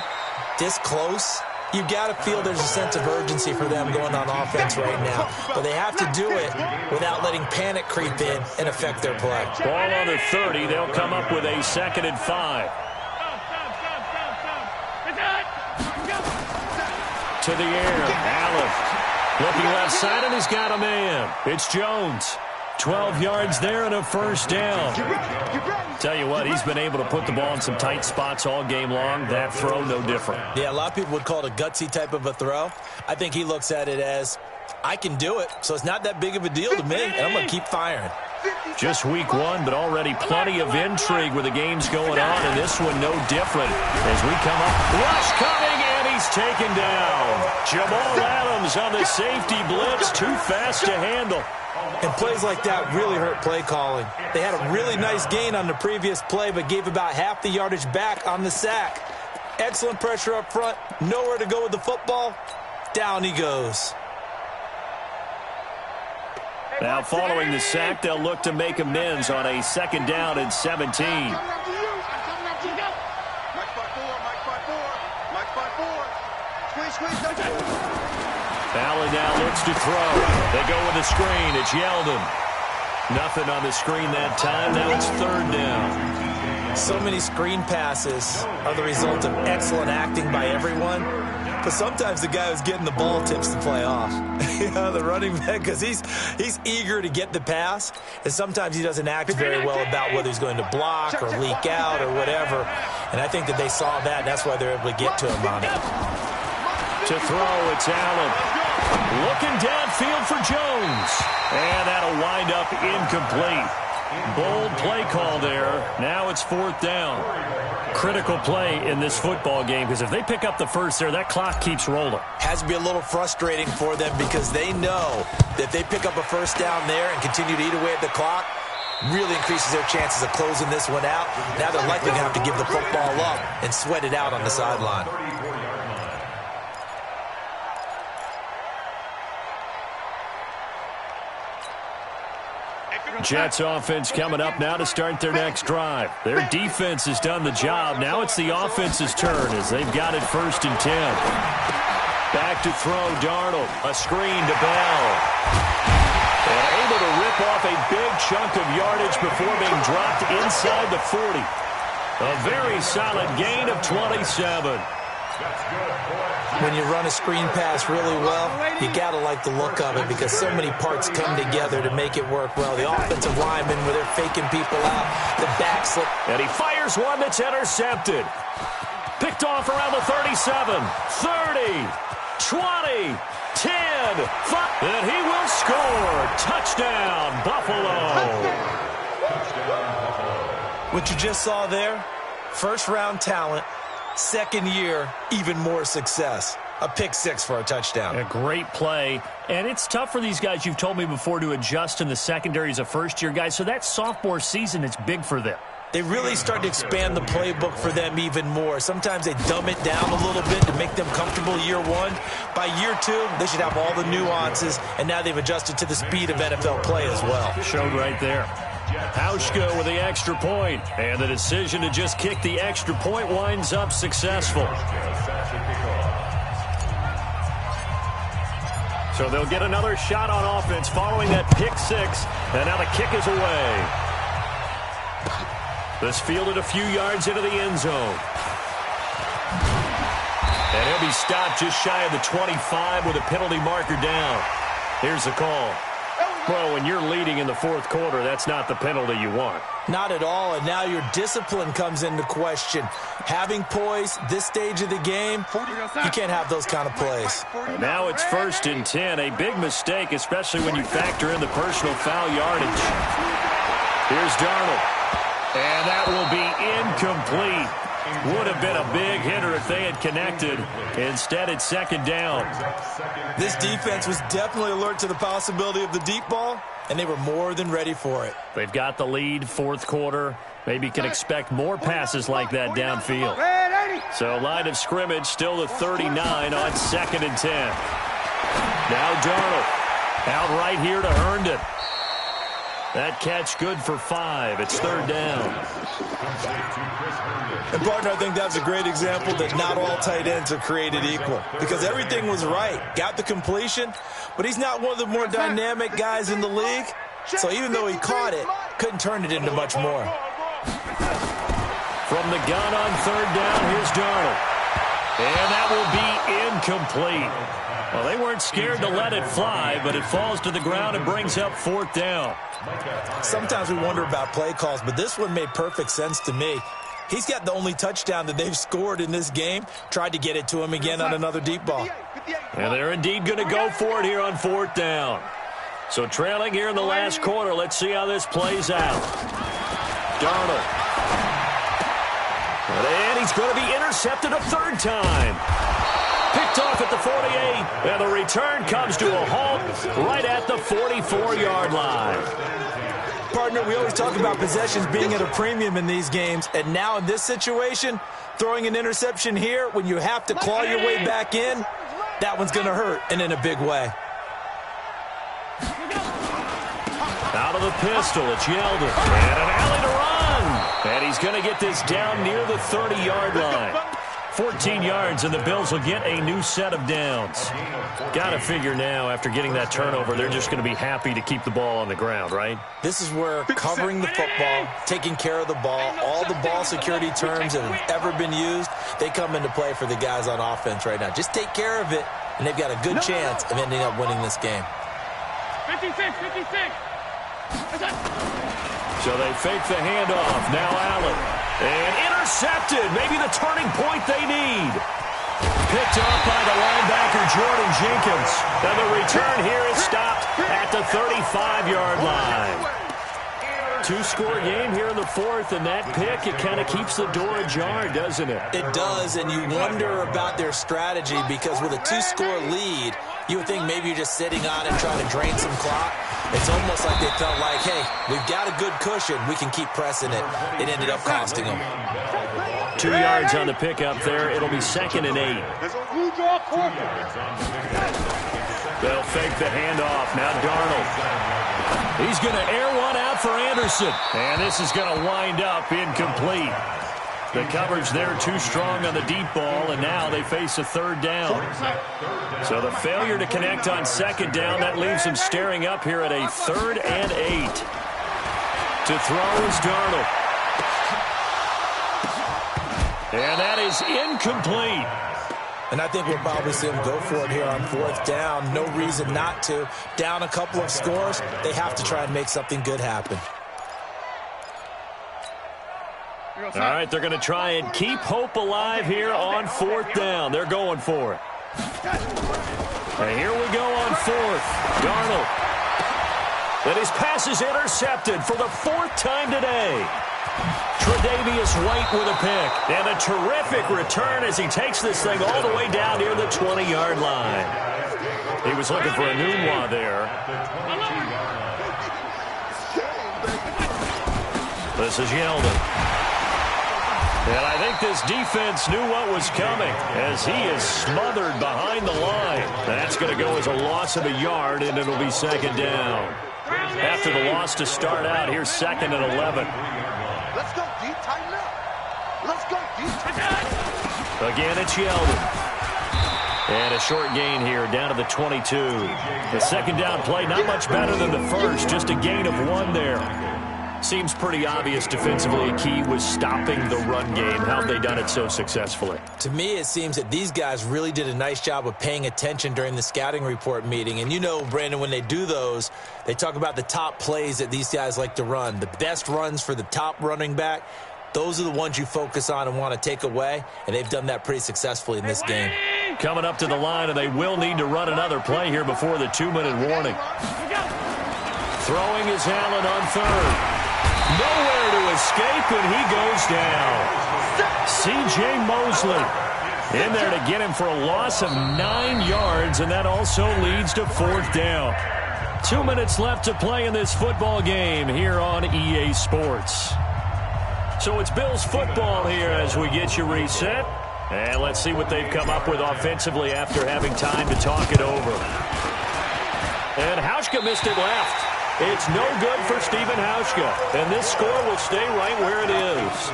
this close, you've got to feel there's a sense of urgency for them going on offense right now. But they have to do it without letting panic creep in and affect their play. Ball on the 30. They'll come up with a 2nd and 5. To the air, Allen looking left side, and he's got a man. It's Jones. 12 yards there and a 1st down. Tell you what, he's been able to put the ball in some tight spots all game long. That throw, no different. Yeah, a lot of people would call it a gutsy type of a throw. I think he looks at it as, I can do it, so it's not that big of a deal to me, and I'm going to keep firing. Just week 1, but already plenty of intrigue with the games going on, and this one no different. As we come up, rush coming, and he's taken down. Jamal Adams on the safety blitz, too fast to handle. And plays like that really hurt play calling. They had a really nice gain on the previous play, but gave about half the yardage back on the sack. Excellent pressure up front, nowhere to go with the football. Down he goes. Now following the sack, they'll look to make amends on a 2nd down and 17. Allen now looks to throw. They go with a screen. It's Yeldon. Nothing on the screen that time. Now it's 3rd down. So many screen passes are the result of excellent acting by everyone. But sometimes the guy who's getting the ball tips the play off. You know, the running back, because he's eager to get the pass, and sometimes he doesn't act very well about whether he's going to block or leak out or whatever. And I think that they saw that, and that's why they're able to get to him on it. To throw, it's Allen. Looking downfield for Jones. And that'll wind up incomplete. Bold play call there. Now it's 4th down. Critical play in this football game because if they pick up the first there, that clock keeps rolling. Has to be a little frustrating for them because they know that if they pick up a first down there and continue to eat away at the clock, really increases their chances of closing this one out. Now they're likely going to have to give the football up and sweat it out on the sideline. Jets offense coming up now to start their next drive. Their defense has done the job. Now it's the offense's turn as they've got it 1st and 10. Back to throw, Darnold. A screen to Bell. And able to rip off a big chunk of yardage before being dropped inside the 40. A very solid gain of 27. When you run a screen pass really well, you got to like the look of it because so many parts come together to make it work well. The offensive linemen, where they're faking people out, the back slip. And he fires one that's intercepted. Picked off around the 37, 30, 20, 10, 5. And he will score. Touchdown, Buffalo. What you just saw there, first-round talent. Second year, even more success. A pick 6 for a touchdown. A great play. And it's tough for these guys, you've told me before, to adjust in the secondary as a first-year guy. So that sophomore season is big for them. They really start to expand the playbook for them even more. Sometimes they dumb it down a little bit to make them comfortable year 1. By year 2, they should have all the nuances, and now they've adjusted to the speed of NFL play as well. Showed right there. Hauschka with the extra point, and the decision to just kick the extra point winds up successful. So they'll get another shot on offense following that pick 6, and now the kick is away. This fielded a few yards into the end zone. And he'll be stopped just shy of the 25 with a penalty marker down. Here's the call. Well, when you're leading in the 4th quarter, that's not the penalty you want. Not at all, and now your discipline comes into question. Having poise this stage of the game, you can't have those kind of plays. And now it's 1st and 10, a big mistake, especially when you factor in the personal foul yardage. Here's Darnold, and that will be incomplete. Would have been a big hitter if they had connected. Instead, it's 2nd down. This defense was definitely alert to the possibility of the deep ball, and they were more than ready for it. They've got the lead, 4th quarter. Maybe can expect more passes like that downfield. So line of scrimmage still the 39 on 2nd and 10. Now Darnold out right here to Herndon. That catch good for 5. It's 3rd down. And, partner, I think that's a great example that not all tight ends are created equal because everything was right. Got the completion, but he's not one of the more dynamic guys in the league. So even though he caught it, couldn't turn it into much more. From the gun on 3rd down, here's Darnold. And that will be incomplete. Well, they weren't scared to let it fly, but it falls to the ground and brings up 4th down. Sometimes we wonder about play calls, but this one made perfect sense to me. He's got the only touchdown that they've scored in this game. Tried to get it to him again on another deep ball. And they're indeed going to go for it here on 4th down. So trailing here in the last quarter, let's see how this plays out. Darnold. And he's going to be intercepted a 3rd time. Picked off at the 48, and the return comes to a halt right at the 44-yard line. Partner, we always talk about possessions being at a premium in these games, and now in this situation, throwing an interception here when you have to claw your way back in, that one's going to hurt, and in a big way. Out of the pistol, it's Yeldon, and an alley to run. And he's going to get this down near the 30-yard line. 14 yards, and the Bills will get a new set of downs. Got to figure now, after getting that turnover, they're just going to be happy to keep the ball on the ground, right? This is where covering the football, taking care of the ball, all the ball security terms that have ever been used, they come into play for the guys on offense right now. Just take care of it, and they've got a good chance of ending up winning this game. 56. So they fake the handoff. Now Allen. And intercepted. Maybe the turning point they need. Picked up by the linebacker, Jordan Jenkins. And the return here is stopped at the 35-yard line. two-score game here in the fourth, and that pick, it kind of keeps the door ajar, doesn't it? It does, and you wonder about their strategy because with a two-score lead, you would think maybe you're just sitting on it trying to drain some clock. It's almost like they felt like, hey, we've got a good cushion. We can keep pressing it. It ended up costing them. 2 yards on the pickup there. It'll be 2nd and 8. They'll fake the handoff. Now Darnold. He's going to air one out for Anderson. And this is going to wind up incomplete. The coverage there too strong on the deep ball, and now they face a 3rd down. So the failure to connect on 2nd down, that leaves them staring up here at a 3rd and 8. To throw is Darnold. And that is incomplete. And I think we'll probably see them go for it here on 4th down. No reason not to. Down a couple of scores, they have to try and make something good happen. All right, they're going to try and keep hope alive here on 4th down. They're going for it. And here we go on 4th. Darnold. And his pass is intercepted for the 4th time today. Tre'Davious White with a pick. And a terrific return as he takes this thing all the way down near the 20-yard line. He was looking for a Nunwa there. This is Yeldon. And I think this defense knew what was coming as he is smothered behind the line. That's going to go as a loss of a yard, and it'll be 2nd down. After the loss to start out, here's 2nd and 11. Let's go deep, tighten up. Let's go deep, tighten up. Again, it's Yeldon. And a short gain here down to the 22. The 2nd down play, not much better than the first, just a gain of 1 there. Seems pretty obvious defensively a key was stopping the run game. How have they done it so successfully? To me, it seems that these guys really did a nice job of paying attention during the scouting report meeting. And you know, Brandon, when they do those, they talk about the top plays that these guys like to run. The best runs for the top running back, those are the ones you focus on and want to take away. And they've done that pretty successfully in this game. Coming up to the line, and they will need to run another play here before the 2-minute warning. Throwing is Allen on 3rd. Nowhere to escape, and he goes down. C.J. Mosley in there to get him for a loss of 9 yards, and that also leads to 4th down. 2 minutes left to play in this football game here on EA Sports. So it's Bills football here as we get you reset. And let's see what they've come up with offensively after having time to talk it over. And Hauschka missed it left. It's no good for Stephen Hauschka, and this score will stay right where it is.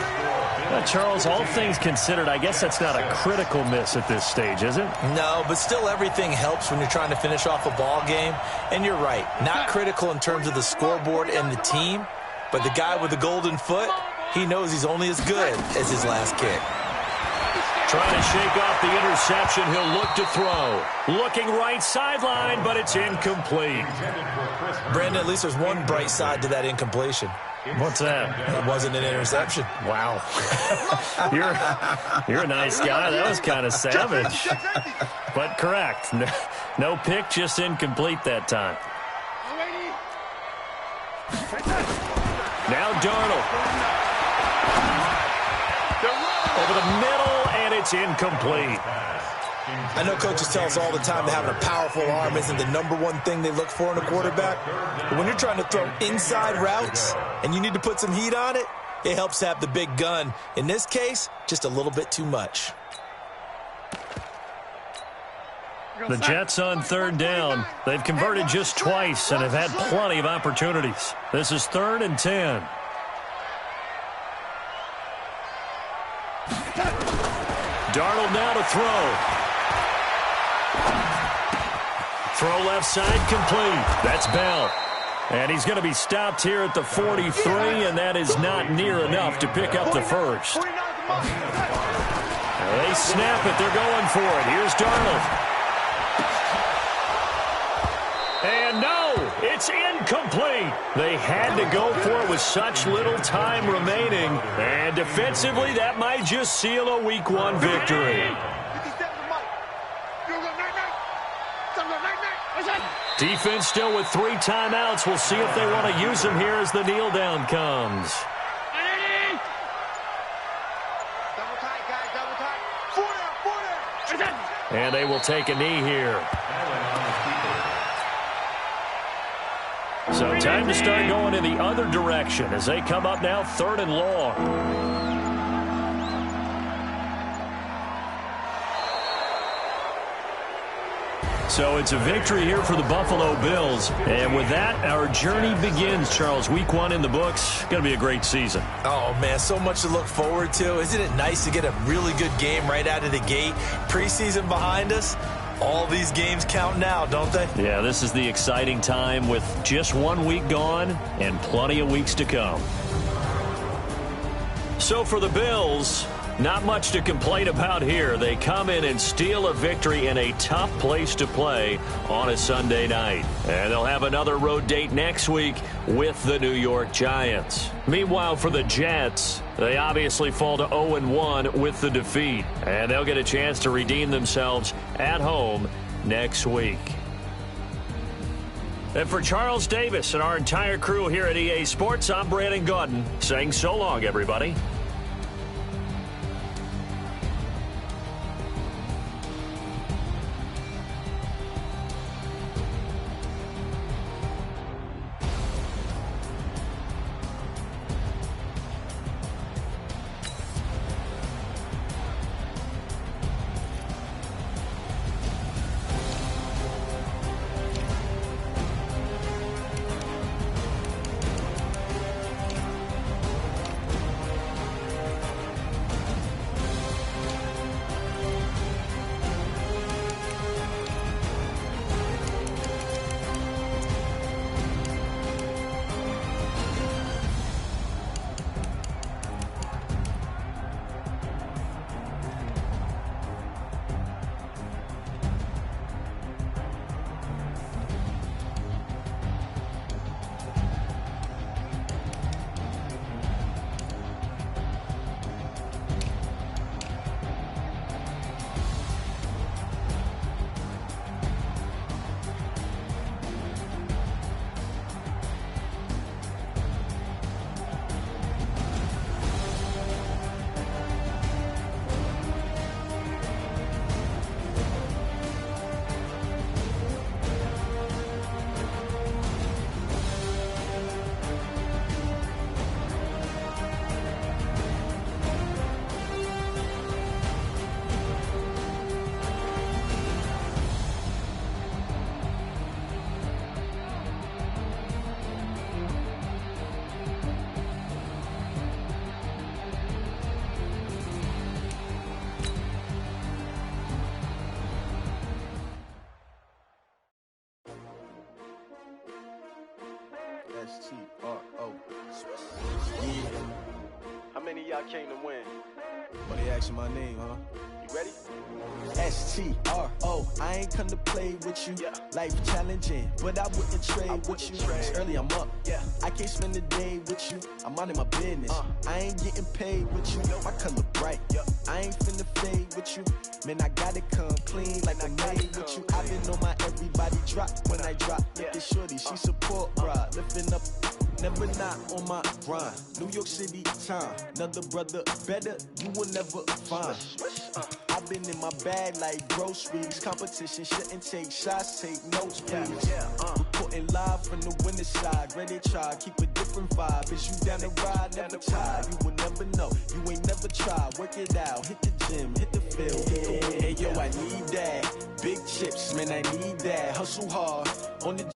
Charles, all things considered, I guess that's not a critical miss at this stage, is it? No, but still everything helps when you're trying to finish off a ball game. And you're right, not critical in terms of the scoreboard and the team, but the guy with the golden foot, he knows he's only as good as his last kick. Trying to shake off the interception. He'll look to throw. Looking right sideline, but it's incomplete. Brandon, at least there's one bright side to that incompletion. What's that? It wasn't an interception. Wow. You're a nice guy. That was kind of savage. But correct. No pick, just incomplete that time. Now Darnold. Over the middle, and it's incomplete. I know coaches tell us all the time that having a powerful arm isn't the #1 thing they look for in a quarterback. But when you're trying to throw inside routes and you need to put some heat on it, it helps to have the big gun. In this case, just a little bit too much. The Jets on 3rd down. They've converted just twice and have had plenty of opportunities. This is 3rd and 10. Darnold now to throw. Throw left side complete. That's Bell. And he's going to be stopped here at the 43, and that is not near enough to pick up the first. They snap it. They're going for it. Here's Darnold. And no, it's incomplete. They had to go for it with such little time remaining. And defensively, that might just seal a Week 1 victory. Defense still with 3 timeouts. We'll see if they want to use them here as the kneel down comes. Double tight, guys, double tight. 4 down. And they will take a knee here. So time to start going in the other direction as they come up now 3rd and long. So it's a victory here for the Buffalo Bills. And with that, our journey begins, Charles. Week 1 in the books. Going to be a great season. Oh, man, so much to look forward to. Isn't it nice to get a really good game right out of the gate? Preseason behind us. All these games count now, don't they? Yeah, this is the exciting time with just 1 week gone and plenty of weeks to come. So for the Bills, not much to complain about here. They come in and steal a victory in a tough place to play on a Sunday night. And they'll have another road date next week with the New York Giants. Meanwhile, for the Jets, they obviously fall to 0-1 with the defeat. And they'll get a chance to redeem themselves at home next week. And for Charles Davis and our entire crew here at EA Sports, I'm Brandon Gaudin saying so long, everybody. S-T-R-O. How many of y'all came to win? But they asking my name, huh? You ready? S-T-R-O. I ain't come to play with you. Yeah. Life challenging, but I wouldn't trade with you. It's early, I'm up. Yeah. I can't spend the day with you. I'm minding my business. I ain't getting paid with you. My color bright. I ain't finna fade with you. Man, I gotta come clean like I'm made with you. I've been on my everybody drop when I drop. Look at shorty, she support ride. Lifting up, never not on my grind. New York City time. Another brother better, you will never find. I've been in my bag like groceries. Competition shouldn't take shots, take notes, please. Reporting live from the winning side. Ready to try, keep a different vibe. Is you down the ride, never tired. You will never know, you ain't never tried. Work it out, hit the gym, hit the field. Hey yo, I need that. Big chips, man, I need that. Hustle hard on the